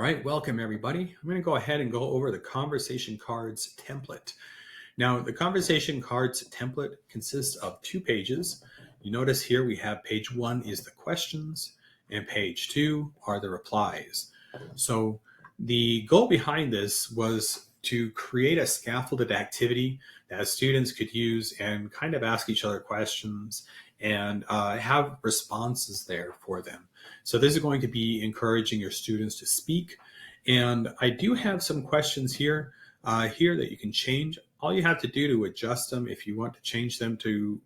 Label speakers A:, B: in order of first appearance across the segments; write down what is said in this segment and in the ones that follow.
A: right, welcome everybody. I'm going to go ahead and go over the conversation cards template. Now, the conversation cards template consists of 2 pages. You notice here we have page 1 is the questions and page 2 are the replies. So the goal behind this was to create a scaffolded activity that students could use and kind of ask each other questions and have responses there for them. So this is going to be encouraging your students to speak. And I do have some questions here that you can change. All you have to do to adjust them, if you want to change them to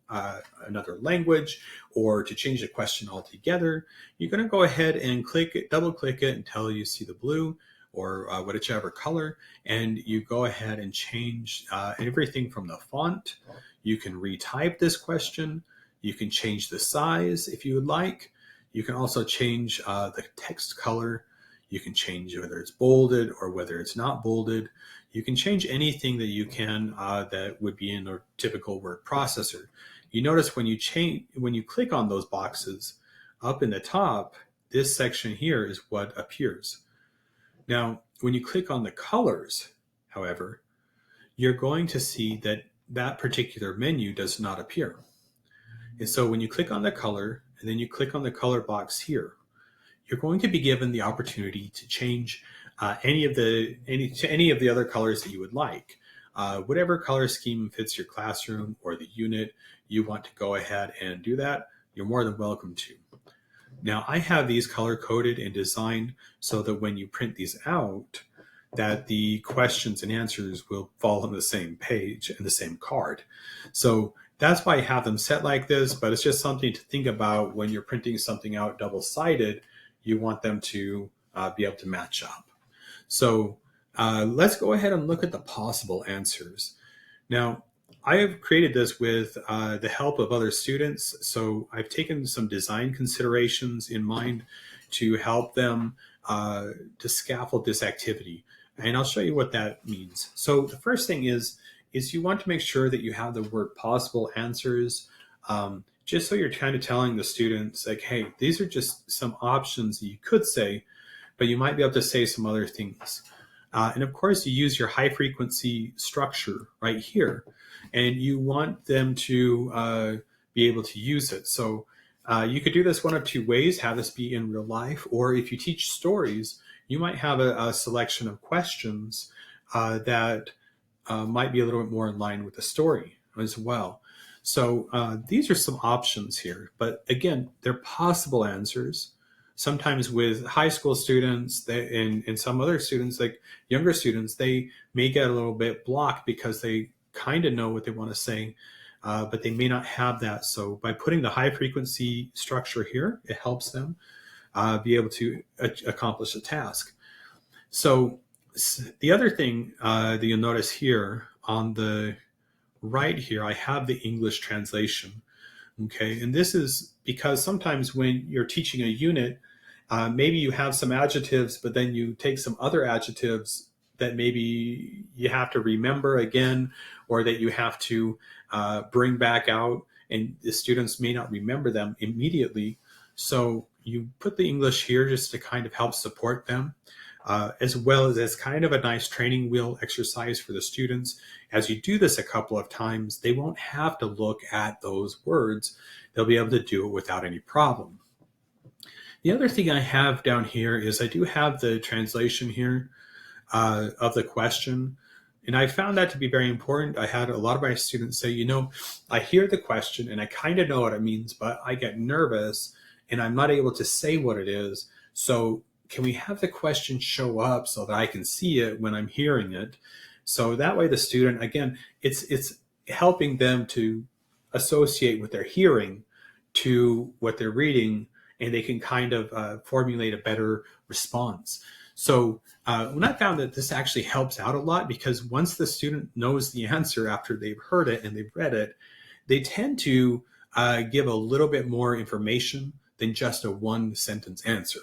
A: another language or to change the question altogether, you're going to go ahead and click it, double click it until you see the blue or whichever color, and you go ahead and change everything from the font. You can retype this question. You can change the size if you would like. You can also change the text color. You can change whether it's bolded or whether it's not bolded. You can change anything that you can that would be in a typical word processor. You notice when you click on those boxes up in the top, this section here is what appears. Now, when you click on the colors, however, you're going to see that that particular menu does not appear. And so when you click on the color and then you click on the color box here, you're going to be given the opportunity to change any of the other colors that you would like. Whatever color scheme fits your classroom or the unit, you want to go ahead and do that, you're more than welcome to. Now, I have these color coded and designed so that when you print these out, that the questions and answers will fall on the same page and the same card. So that's why I have them set like this, but it's just something to think about when you're printing something out double-sided. You want them to be able to match up. So let's go ahead and look at the possible answers. Now, I have created this with the help of other students. So I've taken some design considerations in mind to help them to scaffold this activity. And I'll show you what that means. So the first thing is you want to make sure that you have the word possible answers, just so you're kind of telling the students like, hey, these are just some options that you could say, but you might be able to say some other things. And of course, you use your high frequency structure right here, and you want them to be able to use it. So you could do this one of 2 ways, have this be in real life, or if you teach stories, you might have a selection of questions that might be a little bit more in line with the story as well. So these are some options here, but again, they're possible answers. Sometimes with high school students and some other students, like younger students, they may get a little bit blocked because they kind of know what they want to say, but they may not have that. So by putting the high frequency structure here, it helps them be able to accomplish the task. So the other thing that you'll notice here on the right here, I have the English translation. Okay, and this is because sometimes when you're teaching a unit, maybe you have some adjectives, but then you take some other adjectives that maybe you have to remember again, or that you have to bring back out, and the students may not remember them immediately. So you put the English here just to kind of help support them, as well as kind of a nice training wheel exercise for the students. As you do this a couple of times, they won't have to look at those words. They'll be able to do it without any problem. The other thing I have down here is I do have the translation here of the question. And I found that to be very important. I had a lot of my students say, you know, I hear the question and I kind of know what it means, but I get nervous and I'm not able to say what it is. So can we have the question show up so that I can see it when I'm hearing it? So that way the student, again, it's helping them to associate what they're hearing to what they're reading, and they can kind of formulate a better response. So when I found that this actually helps out a lot, because once the student knows the answer after they've heard it and they've read it, they tend to give a little bit more information than just a 1-sentence answer,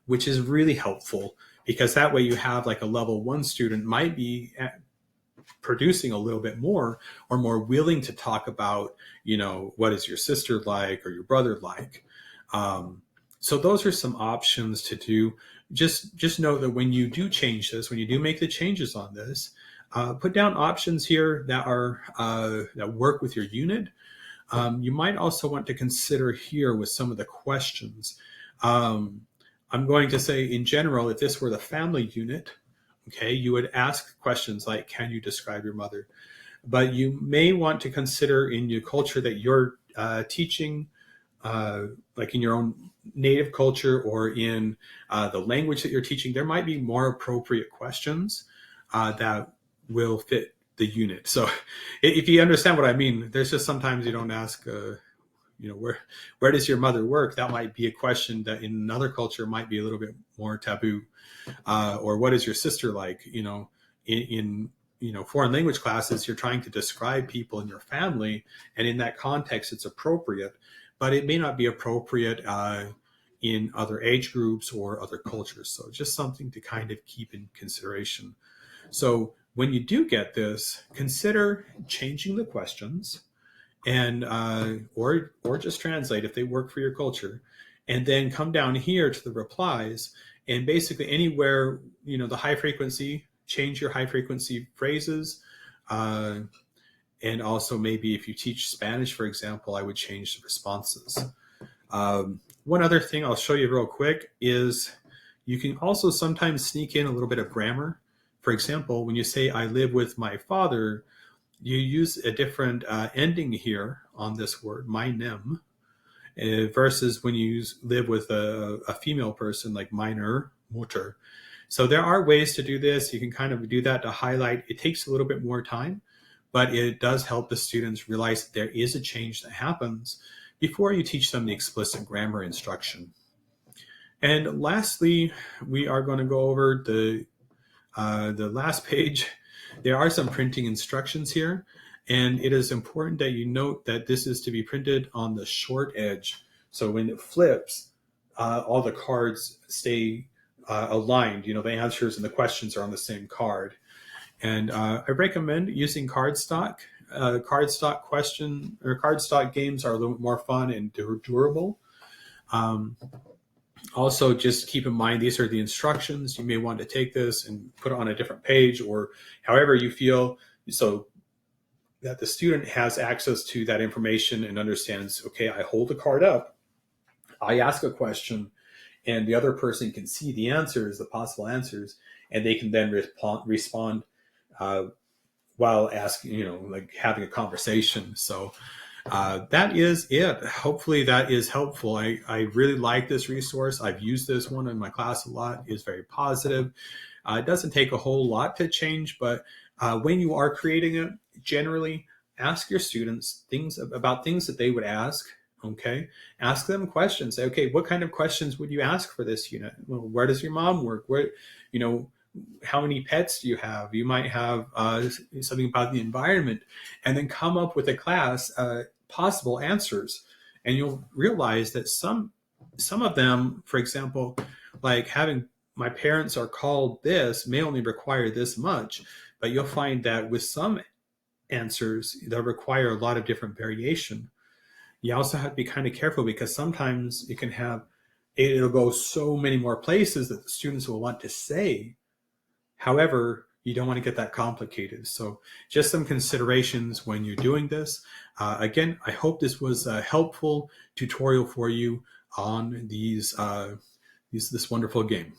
A: which is really helpful, because that way you have like a level 1 student might be producing a little bit more or more willing to talk about, you know, what is your sister like or your brother like. So those are some options to do. just know that when you do change this, when you do make the changes on this, put down options here that are that work with your unit. You might also want to consider here with some of the questions. I'm going to say in general, if this were the family unit, okay, you would ask questions like, can you describe your mother? But you may want to consider in your culture that you're teaching, like in your own native culture or in the language that you're teaching, there might be more appropriate questions that will fit the unit. So if you understand what I mean, there's just sometimes you don't ask, where does your mother work? That might be a question that in another culture might be a little bit more taboo. Or what is your sister like? In foreign language classes, you're trying to describe people in your family, and in that context, it's appropriate, but it may not be appropriate in other age groups or other cultures. So just something to kind of keep in consideration. So when you do get this, consider changing the questions, and or just translate if they work for your culture, and then come down here to the replies, and basically anywhere the high frequency, change your high frequency phrases, and also maybe if you teach Spanish, for example, I would change the responses. One other thing I'll show you real quick is you can also sometimes sneak in a little bit of grammar. For example, when you say I live with my father, you use a different ending here on this word, meinem, versus when you live with a female person like meiner Mutter. So there are ways to do this. You can kind of do that to highlight. It takes a little bit more time, but it does help the students realize that there is a change that happens before you teach them the explicit grammar instruction. And lastly, we are going to go over the last page. There are some printing instructions here, and it is important that you note that this is to be printed on the short edge. So when it flips, all the cards stay aligned. The answers and the questions are on the same card. And I recommend using cardstock. Cardstock question or cardstock games are a little bit more fun and durable. Also, just keep in mind, these are the instructions. You may want to take this and put it on a different page or however you feel, so that the student has access to that information and understands, okay, I hold the card up, I ask a question, and the other person can see the answers, the possible answers, and they can then respond while asking, like having a conversation. So that is it. Hopefully that is helpful. I really like this resource. I've used this one in my class a lot. It's very positive. It doesn't take a whole lot to change, but when you are creating it, generally ask your students things that they would ask. Okay, ask them questions. Say, okay, what kind of questions would you ask for this unit? Well, where does your mom work? Where, how many pets do you have? You might have something about the environment, and then come up with a class possible answers, and you'll realize that some of them, for example, like having my parents are called this may only require this much, but you'll find that with some answers that require a lot of different variation. You also have to be kind of careful because sometimes you can have it'll go so many more places that the students will want to say. However, you don't want to get that complicated. So just some considerations when you're doing this. Again, I hope this was a helpful tutorial for you on this wonderful game.